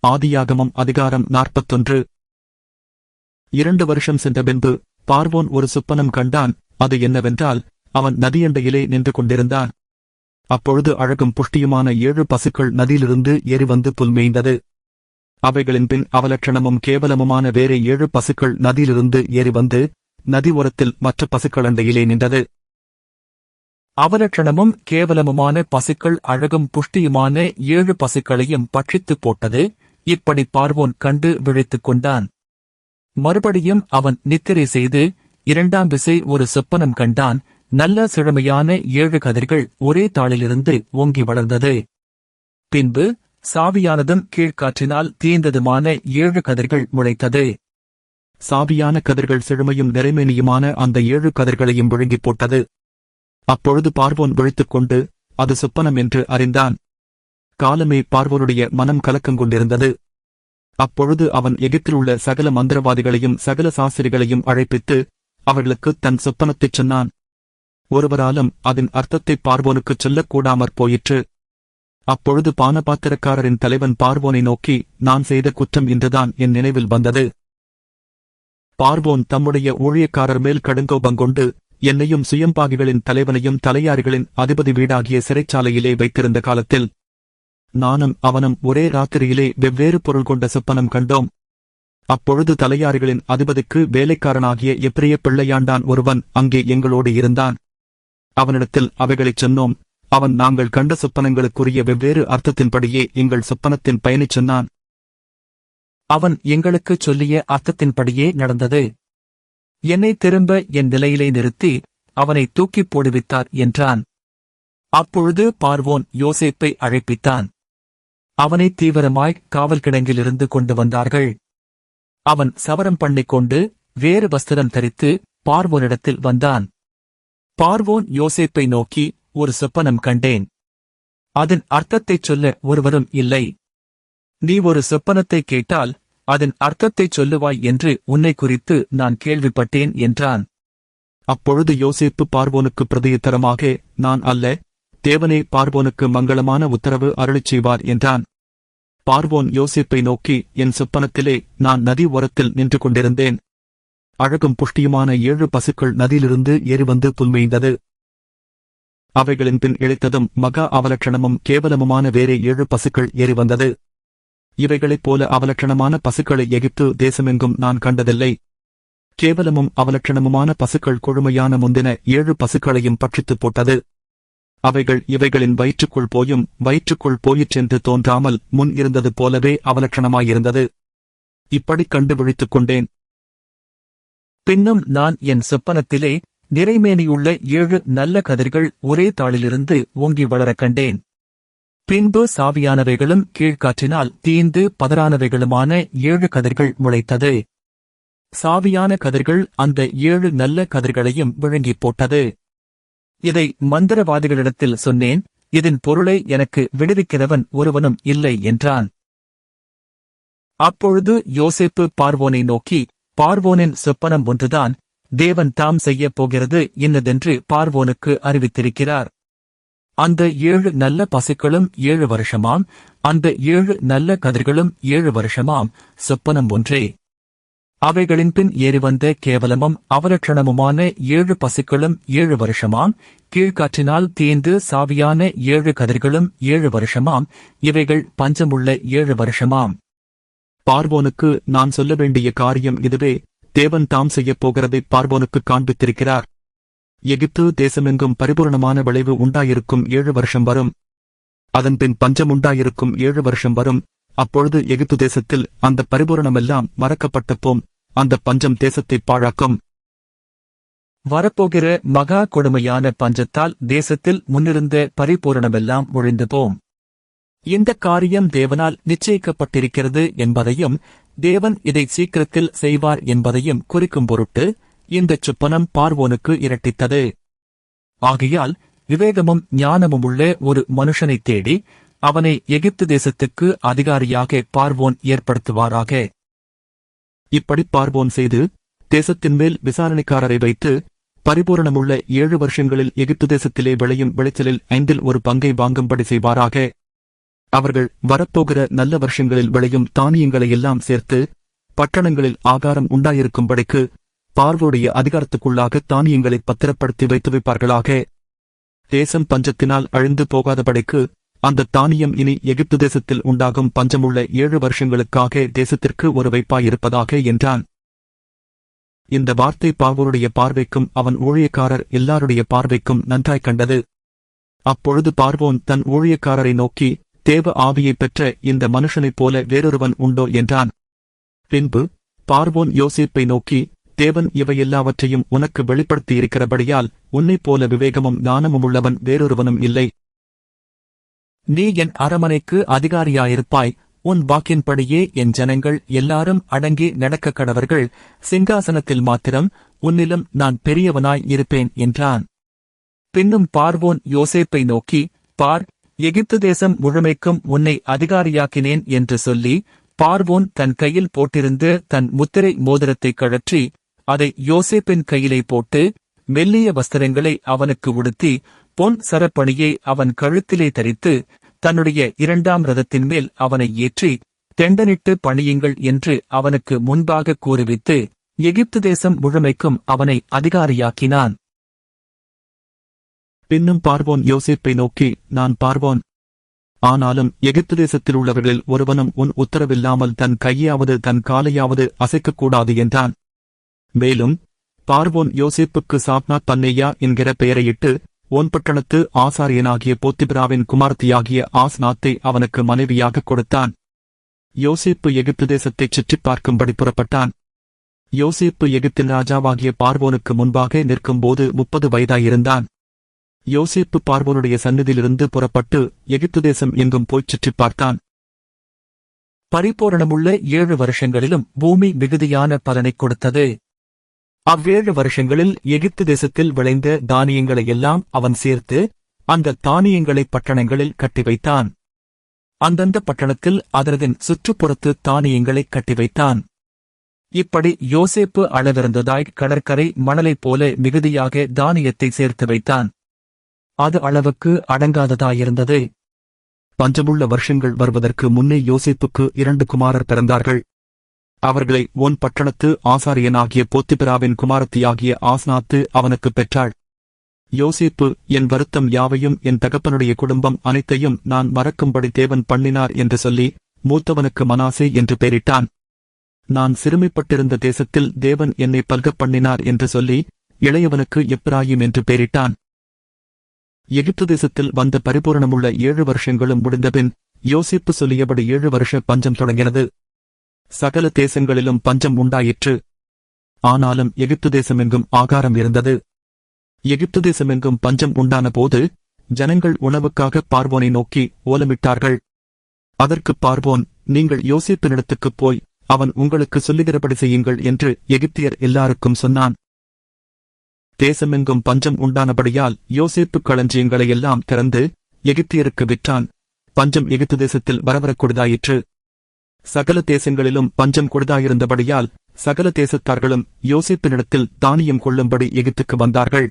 ஆதியாகமம் அதிகாரம் 41. 2 வருஷம் சென்ற பின்பு பார்வோன் ஒரு சொப்பனம் கண்டான். அது என்னவென்றால், அவன் நதியண்டையிலே நின்று கொண்டிருந்தான். அப்பொழுது அழகும் புஷ்டியுமான 7 பசுக்கள் நதியிலிருந்து ஏறி வந்து புல் மேய்ந்தது. அவைகளின் பின் அவலட்சணமும் கேவலமுமான வேறே 7 பசுக்கள் நதியிலிருந்து ஏறி வந்து நதி ஓரத்தில் மற்ற பசுக்களண்டையிலே நின்றது. அவலட்சணமும் கேவலமுமான பசுக்கள் அழகும் புஷ்டியுமான 7 பசுக்களையும் பட்சித்துப் போட்டது. இப்படி பார்வோன் கண்டு விழித்துக் கொண்டான். மறுபடியும் அவன் நித்திரை செய்து 2ஆம் விசை ஒரு சொப்பனம் கண்டான். நல்ல செழுமையான 7 கதிர்கள் ஒரே தாளிலிருந்து ஓங்கி வளர்ந்தது. பின்பு சாவியானதும் கீழ்காற்றினால் தீர்ந்ததுமான 7 கதிர்கள் முளைத்தது. சாவியான கதிர்கள் செழுமையும் நிறைமேனியுமான அந்த 7 கதிர்களையும் விழுங்கிப் போட்டது. அப்பொழுது பார்வோன் விழித்துக் கொண்டு அது சொப்பனம் என்று அறிந்தான். காலமே பார்வோனுடைய மனம் கலக்கங்கொண்டிருந்தது. அப்பொழுது அவன் எகிப்திலுள்ள சகல மந்திரவாதிகளையும் சகல சாஸ்திரிகளையும் அழைப்பித்து அவர்களுக்கு தன் சொப்பனத்தைச் சொன்னான். ஒருவராலும் அதன் அர்த்தத்தை பார்வோனுக்குச் சொல்லக்கூடாமற் போயிற்று. அப்பொழுது பானபாத்திரக்காரரின் தலைவன் பார்வோனை நோக்கி, நான் செய்த குற்றம் இன்றுதான் என் நினைவில் வந்தது. பார்வோன் தம்முடைய ஊழியக்காரர் மேல் கடுங்கோபங்கொண்டு என்னையும் சுயம்பாகிகளின் தலைவனையும் தலையாரிகளின் அதிபதி வீடாகிய சிறைச்சாலையிலே வைத்திருந்த காலத்தில் நானும் அவனும் ஒரே ராத்திரியிலே வெவ்வேறு பொருள் கொண்ட சொப்பனம் கண்டோம். அப்பொழுது தலையாரிகளின் அதிபதிக்கு வேலைக்காரனாகிய எப்பிரிய பிள்ளையாண்டான் ஒருவன் அங்கே எங்களோடு இருந்தான். அவனிடத்தில் அவைகளைச் சொன்னோம். அவன் நாங்கள் கண்ட சொப்பனங்களுக்குரிய வெவ்வேறு அர்த்தத்தின்படியே எங்கள் சொப்பனத்தின் பயனைச் சொன்னான். அவன் எங்களுக்குச் சொல்லிய அர்த்தத்தின்படியே நடந்தது. என்னை திரும்ப என் நிலையிலே நிறுத்தி அவனை தூக்கிப் போடுவித்தார் என்றான். அப்பொழுது பார்வோன் யோசேப்பை அழைப்பித்தான். அவனை தீவிரமாய் காவல் கிடங்கிலிருந்து கொண்டு வந்தார்கள். அவன் சவரம் பண்ணிக்கொண்டு வேறு வஸ்திரம் தரித்து பார்வோனிடத்தில் வந்தான். பார்வோன் யோசேப்பை நோக்கி, ஒரு சொப்பனம் கண்டேன். அதன் அர்த்தத்தைச் சொல்ல ஒருவரும் இல்லை. நீ ஒரு சொப்பனத்தை கேட்டால் அதன் அர்த்தத்தைச் சொல்லுவாய் என்று உன்னை குறித்து நான் கேள்விப்பட்டேன் என்றான். அப்பொழுது யோசேப்பு பார்வோனுக்கு பிரதியுத்தரமாக, நான் அல்ல, தேவனே பார்வோனுக்கு மங்களமான உத்தரவு அருளிச் செய்வார் என்றான். பார்வோன் யோசேப்பை நோக்கி, என் சொப்பனத்திலே நான் நதி ஓரத்தில் நின்று கொண்டிருந்தேன். அழகும் புஷ்டியுமான 7 பசுக்கள் நதியிலிருந்து ஏறி வந்து புல்மேய்ந்தது. அவைகளின் பின் இழைத்ததும் மகா அவலட்சணமும் கேவலமுமான வேறே 7 பசுக்கள் ஏறி வந்தது. இவைகளைப் போல அவலட்சணமான பசுக்களை எகிப்து தேசமெங்கும் நான் கண்டதில்லை. கேவலமும் அவலட்சணமுமான பசுக்கள் கொழுமையான முந்தின 7 பசுக்களையும் பட்சித்துப் போட்டது. அவைகள் இவைகளின் வயிற்றுக்குள் போயும் வயிற்றுக்குள் போயிற்றென்று தோன்றாமல் முன் இருந்தது போலவே அவலட்சணமாயிருந்தது. இப்படிக் கண்டு விழித்துக் கொண்டேன். பின்னும் நான் என் சொப்பனத்திலே நிறைமேனியுள்ள 7 நல்ல கதிர்கள் ஒரே தாளிலிருந்து ஓங்கி வளரக் கண்டேன். பின்பு சாவியானவைகளும் கீழ்காற்றினால் தீந்து பதறானவைகளுமான 7 கதிர்கள் முளைத்தது. சாவியான கதிர்கள் அந்த 7 நல்ல கதிர்களையும் விழுங்கிப் போட்டது. இதை மந்திரவாதிகளிடத்தில் சொன்னேன். இதன் பொருளை எனக்கு விடுவிக்கிறவன் ஒருவனும் இல்லை என்றான். அப்பொழுது யோசேப்பு பார்வோனை நோக்கி, பார்வோனின் சொப்பனம் ஒன்றுதான், தேவன் தாம் செய்யப் போகிறது இன்னதென்று பார்வோனுக்கு அறிவித்திருக்கிறார். அந்த 7 நல்ல பசுக்களும் 7 வருஷமாம், அந்த 7 நல்ல கதிர்களும் 7 வருஷமாம், சொப்பனம் ஒன்றே. அவைகளின் பின் ஏறிவந்த கேவலமும் அவலட்சணமுமான 7 பசுக்களும் 7 வருஷமாம், கீழ்காற்றினால் தீந்து சாவியான 7 கதிர்களும் 7 வருஷமாம், இவைகள் பஞ்சமுள்ள 7 வருஷமாம். பார்வோனுக்கு நான் சொல்ல வேண்டிய காரியம் இதுவே. தேவன் தாம் செய்யப் போகிறதை பார்வோனுக்கு காண்பித்திருக்கிறார். எகிப்து தேசமெங்கும் பரிபூரணமான விளைவு உண்டாயிருக்கும் 7 வருஷம் வரும். அதன்பின் பஞ்சம் உண்டாயிருக்கும் 7 வருஷம் வரும். அப்பொழுது எகிப்து தேசத்தில் அந்த பரிபூரணமெல்லாம் மறக்கப்பட்டு போம். அந்த பஞ்சம் தேசத்தை பாழாக்கும். வரப்போகிற மகா கொடுமையான பஞ்சத்தால் தேசத்தில் முன்னிருந்த பரிபூரணமெல்லாம் ஒழிந்து போம். இந்த காரியம் தேவனால் நிச்சயிக்கப்பட்டிருக்கிறது என்பதையும் தேவன் இதை சீக்கிரத்தில் செய்வார் என்பதையும் குறிக்கும் பொருட்டு இந்தச் சொப்பனம் பார்வோனுக்கு இரட்டித்தது. ஆகையால் விவேகமும் ஞானமுமுள்ள ஒரு மனுஷனைத் தேடி அவனை எகிப்து தேசத்துக்கு அதிகாரியாக பார்வோன் ஏற்படுத்துவாராக. இப்படி பார்வோன் செய்து தேசத்தின் மேல் விசாரணைக்காரரை வைத்து பரிபூரணமுள்ள 7 வருஷங்களில் எகிப்து தேசத்திலே விளையும் விளைச்சலில் 5 ஒரு பங்கை வாங்கும்படி செய்வாராக. அவர்கள் வரப்போகிற நல்ல வருஷங்களில் விளையும் தானியங்களை எல்லாம் சேர்த்து பட்டணங்களில் ஆகாரம் உண்டாயிருக்கும்படிக்கு பார்வோடைய அதிகாரத்துக்குள்ளாக தானியங்களை பத்திரப்படுத்தி வைத்து வைப்பார்களாக. தேசம் பஞ்சத்தினால் அழிந்து போகாதபடிக்கு அந்த தானியம் இனி எகிப்து தேசத்தில் உண்டாகும் பஞ்சமுள்ள 7 வருஷங்களுக்காக தேசத்திற்கு ஒரு வைப்பாயிருப்பதாக என்றான். இந்த வார்த்தை பார்வோருடைய பார்வைக்கும் அவன் ஊழியக்காரர் எல்லாருடைய பார்வைக்கும் நன்றாய் கண்டது. அப்பொழுது பார்வோன் தன் ஊழியக்காரரை நோக்கி, தேவ ஆவியைப் பெற்ற இந்த மனுஷனைப் போல வேறொருவன் உண்டோ என்றான். பின்பு பார்வோன் யோசேப்பை நோக்கி, தேவன் இவையெல்லாவற்றையும் உனக்கு வெளிப்படுத்தியிருக்கிறபடியால் உன்னைப் போல விவேகமும் ஞானமும் உள்ளவன் வேறொருவனும் இல்லை. நீ என் அரமனைக்கு அதிகாரியாயிருப்பாய். உன் வாக்கின்படியே என் ஜனங்கள் எல்லாரும் அடங்கி நடக்க கடவர்கள். சிங்காசனத்தில் மாத்திரம் உன்னிலும் நான் பெரியவனாய் இருப்பேன் என்றான். பின்னும் பார்வோன் யோசேப்பை நோக்கி, பார், எகிப்து தேசம் முழுமைக்கும் உன்னை அதிகாரியாக்கினேன் என்று சொல்லி, பார்வோன் தன் கையில் போட்டிருந்து தன் முத்திரை மோதிரத்தை கழற்றி அதை யோசேப்பின் கையிலே போட்டு மெல்லிய வஸ்திரங்களை அவனுக்கு உடுத்தி பொன் சரப்பணியை அவன் கழுத்திலே தரித்து தன்னுடைய 2ஆம் ரதத்தின் மேல் அவனை ஏற்றி தெண்டனிட்டு பணியுங்கள் என்று அவனுக்கு முன்பாக கூறுவித்து எகிப்து தேசம் முழுமைக்கும் அவனை அதிகாரியாக்கினான். பின்னும் பார்வோன் யோசேப்பை நோக்கி, நான் பார்வோன். ஆனாலும் எகிப்து தேசத்தில் உள்ளவர்களில் ஒருவனும் உன் உத்தரவில்லாமல் தன் கையாவது தன் காலையாவது அசைக்கக்கூடாது என்றான். மேலும் பார்வோன் யோசேப்புக்கு சாப்னாத் பன்னேயா என்கிற பெயரையிட்டு ஓன்பட்டணத்து ஆசாரியனாகிய போத்திபிராவின் குமாரத்தியாகிய ஆஸ்நாத்தை அவனுக்கு மனைவியாக கொடுத்தான். யோசேப்பு எகிப்து தேசத்தைச் சுற்றிப் பார்க்கும்படி புறப்பட்டான். யோசேப்பு எகிப்தின் ராஜாவாகிய பார்வோனுக்கு முன்பாக நிற்கும்போது 30 வயதாயிருந்தான். யோசேப்பு பார்வோனுடைய சந்நிதியிலிருந்து புறப்பட்டு எகிப்து தேசம் எங்கும் போய்ச் சுற்றிப் பார்த்தான். பரிபூரணமுள்ள 7 வருஷங்களிலும் பூமி மிகுதியான பலனைக் கொடுத்தது. அவ்வேழு வருஷங்களில் எகிப்து தேசத்தில் விளைந்த தானியங்களை எல்லாம் அவன் சேர்த்து அந்த தானியங்களை பட்டணங்களில் கட்டி வைத்தான். அந்தந்த பட்டணத்தில் அதனதின் சுற்றுப்புறத்து தானியங்களை கட்டி வைத்தான். இப்படி யோசேப்பு அளவிருந்ததாய் கடற்கரை மணலைப் போல மிகுதியாக தானியத்தை சேர்த்து வைத்தான். அது அளவுக்கு அடங்காததாயிருந்தது. பஞ்சமுள்ள வருஷங்கள் வருவதற்கு முன்னே யோசேப்புக்கு 2 குமாரர் பிறந்தார்கள். அவர்களை ஒன் பட்டணத்து ஆசாரியனாகிய போத்திபிராவின் குமாரத்தியாகிய ஆஸ்நாத்து அவனுக்குப் பெற்றாள். யோசேப்பு, என் வருத்தம் யாவையும் என் தகப்பனுடைய குடும்பம் அனைத்தையும் நான் மறக்கும்படி தேவன் பண்ணினார் என்று சொல்லி மூத்தவனுக்கு மனாசே என்று பெயரிட்டான். நான் சிறுமைப்பட்டிருந்த தேசத்தில் தேவன் என்னை பல்கப் பண்ணினார் என்று சொல்லி இளையவனுக்கு எப்ராயிம் என்று பெயரிட்டான். எகிப்து தேசத்தில் வந்த பரிபூரணமுள்ள 7 வருஷங்களும் முடிந்தபின் யோசேப்பு சொல்லியபடி 7 வருஷ பஞ்சம் தொடங்கினது. சகல தேசங்களிலும் பஞ்சம் உண்டாயிற்று. ஆனாலும் எகிப்து தேசமெங்கும் ஆகாரம் இருந்தது. எகிப்து தேசமெங்கும் பஞ்சம் உண்டான போது ஜனங்கள் உணவுக்காக பார்வோனை நோக்கி ஓலமிட்டார்கள். அதற்குப் பார்வோன், நீங்கள் யோசேப்பினிடத்துக்குப் போய் அவன் உங்களுக்கு சொல்லுகிறபடி செய்யுங்கள் என்று எகிப்தியர் எல்லாருக்கும் சொன்னான். தேசமெங்கும் பஞ்சம் உண்டானபடியால் யோசேப்பு களஞ்சியங்களை எல்லாம் திறந்து எகிப்தியருக்கு விற்றான். பஞ்சம் எகிப்து தேசத்தில் வரவரக்கூடியதாயிற்று. சகல தேசங்களிலும் பஞ்சம் கொடுதாயிருந்தபடியால் சகல தேசத்தார்களும் யோசேப்பினிடத்தில் தானியம் கொள்ளும்படி எகிப்துக்கு வந்தார்கள்.